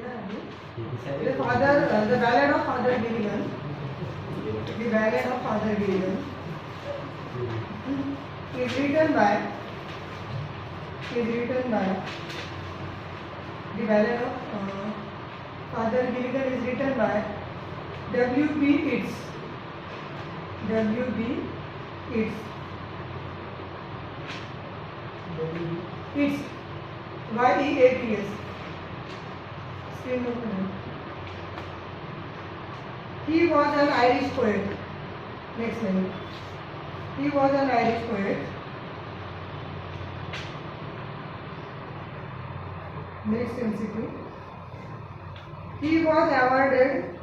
The father, the ballad of Father Gilligan. The ballad of Father Gilligan is written by. The ballad of Father Gilligan is written by W.B. Yeats. W.B. Yeats. Yeats. Y-E-A-T-S. Screen open. He was an Irish poet. Next line. He was an Irish poet. Next MCQ. He was awarded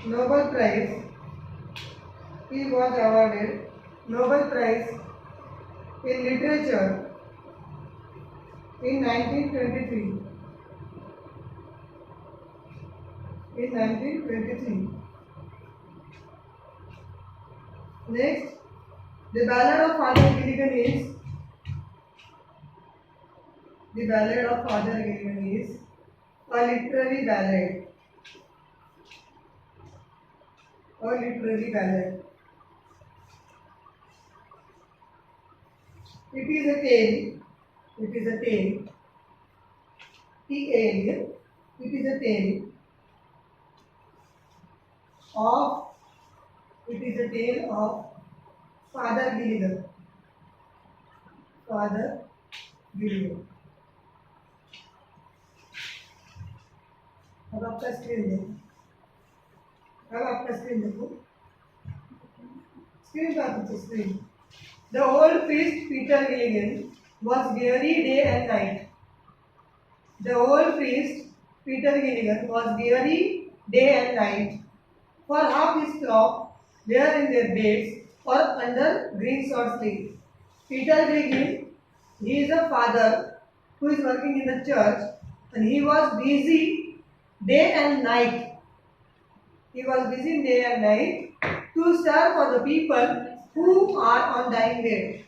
Nobel Prize. He was awarded Nobel Prize in Literature in 1923. In 1923. Next, the ballad of Father Gilligan is. The ballad of Father Gilligan is a literary ballad. A literary ballad. It is a tale. It is a tale. T-A-L. It is a tale of. It is a tale of Father Gilligan. Father Gilligan. अब आपका screen देखो. अब आपका screen देखो. Screen का पीछे screen. The old priest Peter Gilligan was weary day and night. The old priest Peter Gilligan was weary day and night. For half his flock were in their beds or under greensward trees. Peter Gilligan, he is a father who is working in the church, and he was busy day and night. He was busy day and night to serve for the people who are on dying bed.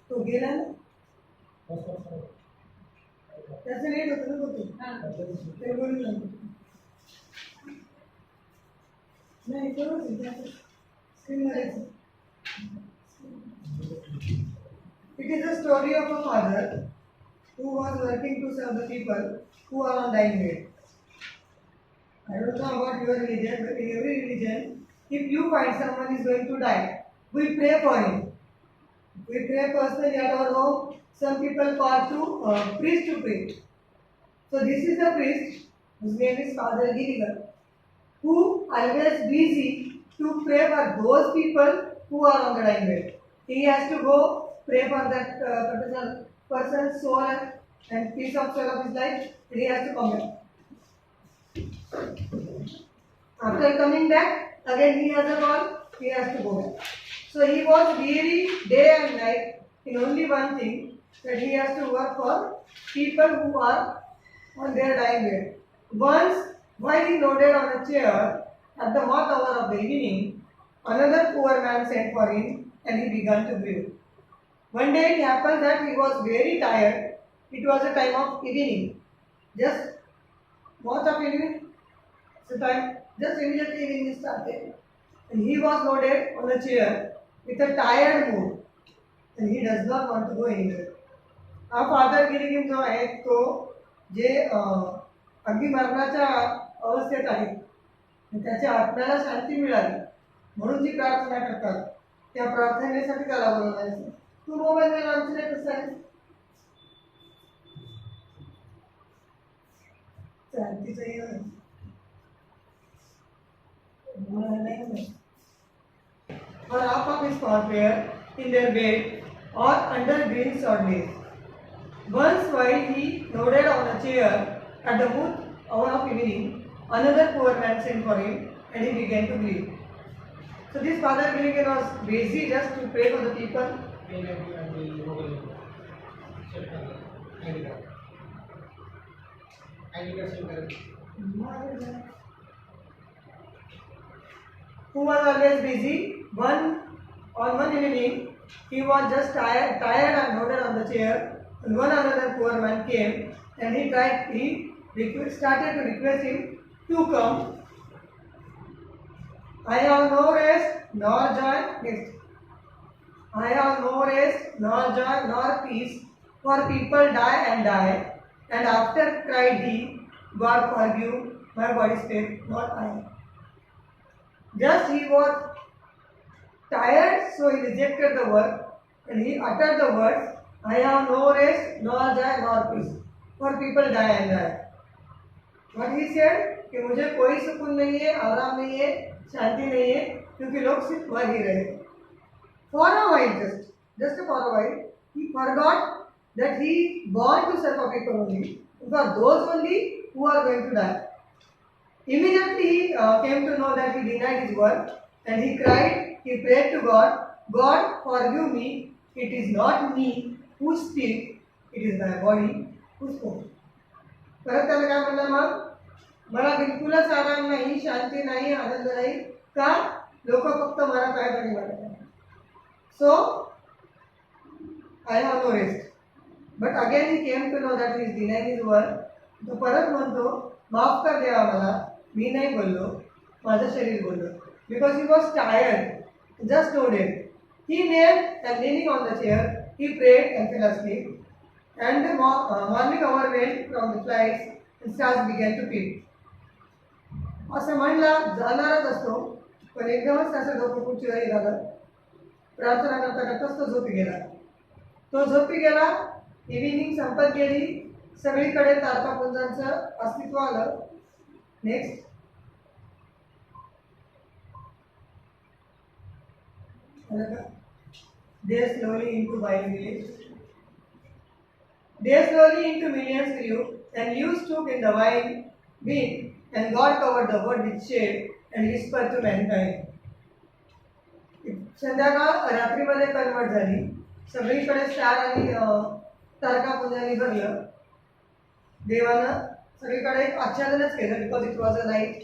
तो गेला ना त्याचं rate होतं ना होते ते बोलून नाही बरोबर स्क्रीनमध्येच. It is a story of a father who was working to serve the people who are on dying bed. I don't know about your religion, but in every religion, if you find someone is going to die, we pray for him. We pray personally at our home. Some people call to priest to pray. So this is the priest whose name is Father Gilligan, who always busy to pray for those people who are on the dying bed. He has to go pray for that particular person's soul and peace of soul of his life. And he has to come back. After coming back, again he has a call. He has to go back. So he was weary day and night in only one thing, that he has to work for people who are on their dying bed. Once, while he nodded on a chair at the hot hour of the evening, another poor man sent for him, and he began to breathe. One day it happened that he was very tired. It was a time of evening. Just what of evening? So time, just immediately evening started. And he was nodded on a chair with a tired mood. And he does not want to go anywhere. हा father Gilligan जो आहे तो जे अगदी मरणाच्या अवस्थेत आहे, त्याच्या आत्म्याला शांती मिळाली म्हणून जी प्रार्थना करतात त्या प्रार्थनेसाठी त्याला बोलवायचं. तू मोबाईल वर आमचं कसं आहे शांतीचंही or half of his cornflake in their bed or under green sod. Once while he nodded on a chair at the moot hour of evening, another poor man sent for him and he began to grieve. So this Father Gilligan was busy just to pray for the people. Who was always busy. On one evening, he was just tired and nodded on the chair, and one another poor man came, and started to request him to come. I have no rest nor joy. Next. I have no rest nor joy nor peace, for people die, and after cried he, God forgive my body's faith, not I. Just he was tired, so he rejected the work, and he uttered the words, I have no rest, nor joy, nor peace, for people die. What he said, कि मुझे कोई सुकून नहीं है, आराम नहीं है, शांति नहीं है, क्योंकि लोग सिर्फ मर ही रहे. For a while, just for a while, he forgot that he born to serve for people only, for those only who are going to die. Immediately he came to know that he denied his work, and he cried, he prayed to God, God forgive me, it is not me who speak, it is my body who spoke. परत त्याला काय म्हणलं, मग मला बिलकुलच आराम नाही, शांती नाही, आनंद नाही, का लोक फक्त मरत आहेत आणि मरत आहेत. So I have no rest. But again he came to know that he is denying his work. तो परत म्हणतो, माफ कर देवा मला, मी नाही बोललो, माझं शरीर बोललो. Because he was tired, just nodded. He knelt and leaning on the chair, he prayed and fell asleep. And the morning hour went from the flights and stars began to peep. असं म्हणला जाणारच असतो, पण एकदमच त्याचं डोकं खुर्चीवर झालं. प्रार्थना करता करताच तो झोपी गेला. तो झोपी गेला, इव्हिनिंग संपत गेली, सगळीकडे तारकापुंजांचं अस्तित्व आलं. Next. They slowly into buying village. They slowly into millions grew, and leaves took in the wind, and God covered the world with shade and whispered to mankind. संध्याकाळ रात्रीमध्ये कन्वर्ट झाली, सगळीकडे स्टार आणि तारकापुंजांनी भरलं. देवानं सगळीकडे एक आच्छादनच केलं, because it was a night.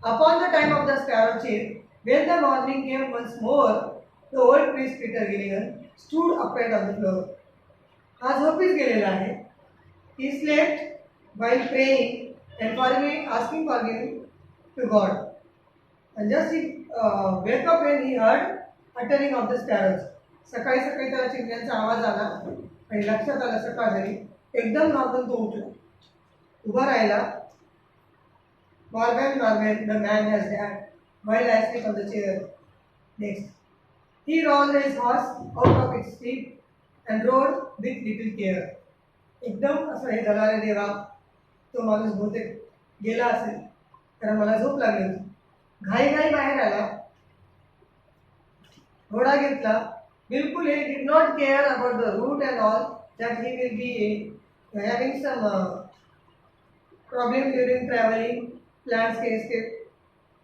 Upon the time of the sparrow chill, when the morning came once more, the old priest Peter Gilligan stood upright on the floor. हा झोपीच गेलेला आहे. He slept while praying and asking forgiveness to God. And just he wake up when he heard uttering of the sparrows. सकाळी सकाळी त्याला चिमण्यांचा आवाज आला आणि लक्षात आलं सकाळ झाली. एकदम धावून तो उठला, उभा राहिला. Marvel, the man has died while I sleep on the chair. Next. He rolled his horse out of its sleep and rode with little care. एकदम असं हे झाला, रे देवा, तो माणूस बहुतेक गेला असेल, कारण मला झोप लागली होती. घाई घाई बाहेर आला, घोडा घेतला. बिलकुल he did not care about the route and all, that he will be having some problem during traveling, plans के escape,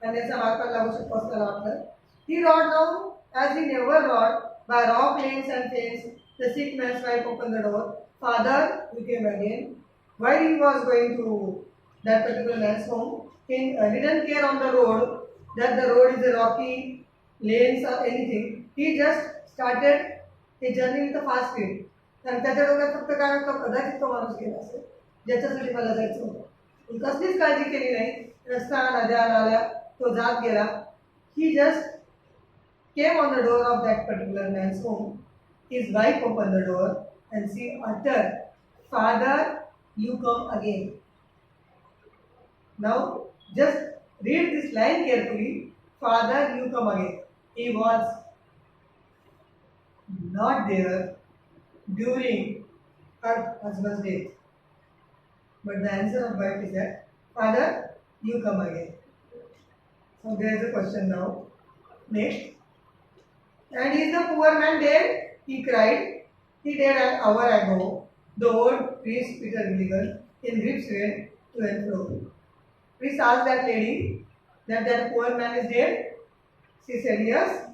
and याचा मार्ग लागू शकतो असं त्याला वाटलं. He rode down as he never rode by rock lanes and fens. The sick man's wife opened the door. Father, we came again. While he was going to that particular man's home, he didn't care on the road, that the road is a rocky lanes or anything. He just started his journey with a fast speed. आणि त्याच्या डोक्यात फक्त काय होतं, कदाचित तो माणूस गेला असेल ज्याच्यासाठी मला जायचं होतं. कसलीच काळजी केली नाही. रस्ता, नद्या, नाल्या तो जात गेला. He just came on the door of that particular man's home. His wife opened the door and she uttered, Father, you come again. Now, just read this line carefully. Father, you come again. He was not there during her husband's death. But the answer of wife is that Father, you come again. So there is a question now. Next. And is the poor man dead? He cried. He died an hour ago. The old priest Peter Gilligan in grips went to and fro. Priest asked that lady that poor man is dead. She said yes.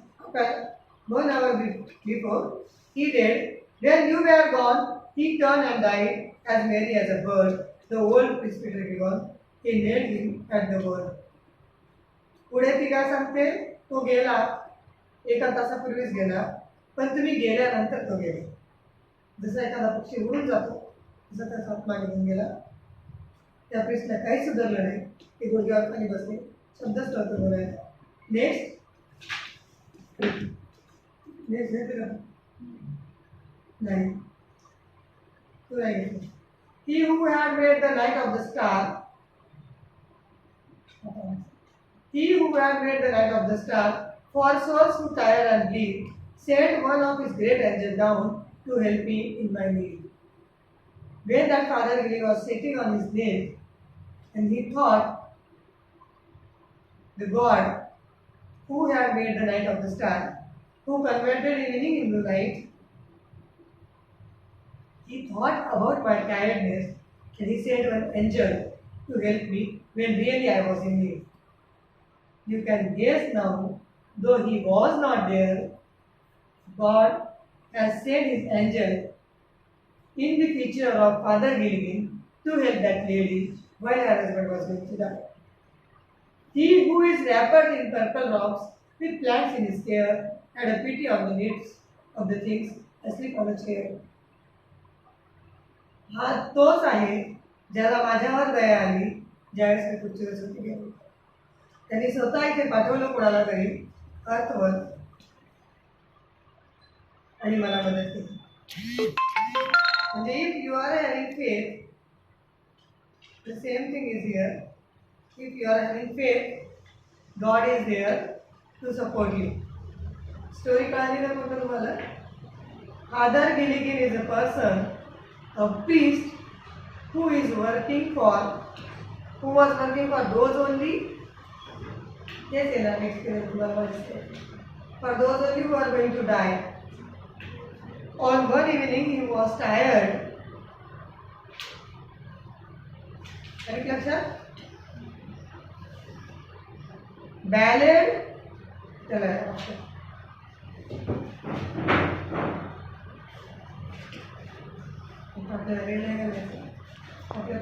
1 hour before he dead. When you were gone, he turned and died as merry as a bird. The old priest Peter Gilligan, he nailed him at the word. पुढे ती काय सांगते, तो गेला 1 तासापूर्वीच गेला, पण तुम्ही गेल्यानंतर तो गेला. जसा एखादा पक्षी उडून जातो तसा त्याचा आत्मा निघून गेला. त्या प्रिस्टला काही सुधारलं नाही. ते गुडघ्यावर खाली बसले, शब्दच नव्हतं बोलायला. नेक्स्ट नेक्स्ट घेते का नाही, तू नाही घेतलं. He who had made the night of the star, he who had made the night of the star, for souls who tire and bleed, sent one of his great angels down to help me in my need. When that Father Gilly was sitting on his knee, and he thought the God who had made the night of the star, who converted evening into night, he thought about my tiredness, and he sent one angel to help me when really I was in need. You can guess now, though he was not there, God has sent his angel in the picture of Father Gilligan to help that lady while her husband was going to die. He who is wrapped in purple robes with plants in his hair had a pity on the needs of the things asleep on a chair. हा तोच आहे ज्याला माझ्यावर दया आली ज्यावेळेस मी खुर्चीवर गेलो. त्यांनी स्वतः इथे पाठवलं कोणाला तरी अर्थवत आणि मला मदत केली. म्हणजे if you are having faith, the same thing is here. If you are having faith, God is there to support you. Story कळाली ना कोणतं तुम्हाला? Father Gilligan is a person, a priest who was working for those only. Yes, in our experience, for those only who are going to die. On one evening, he was tired. Correct, Laksha? Ballad. आपल्याला वेळ नाही घालायचा. आपल्याला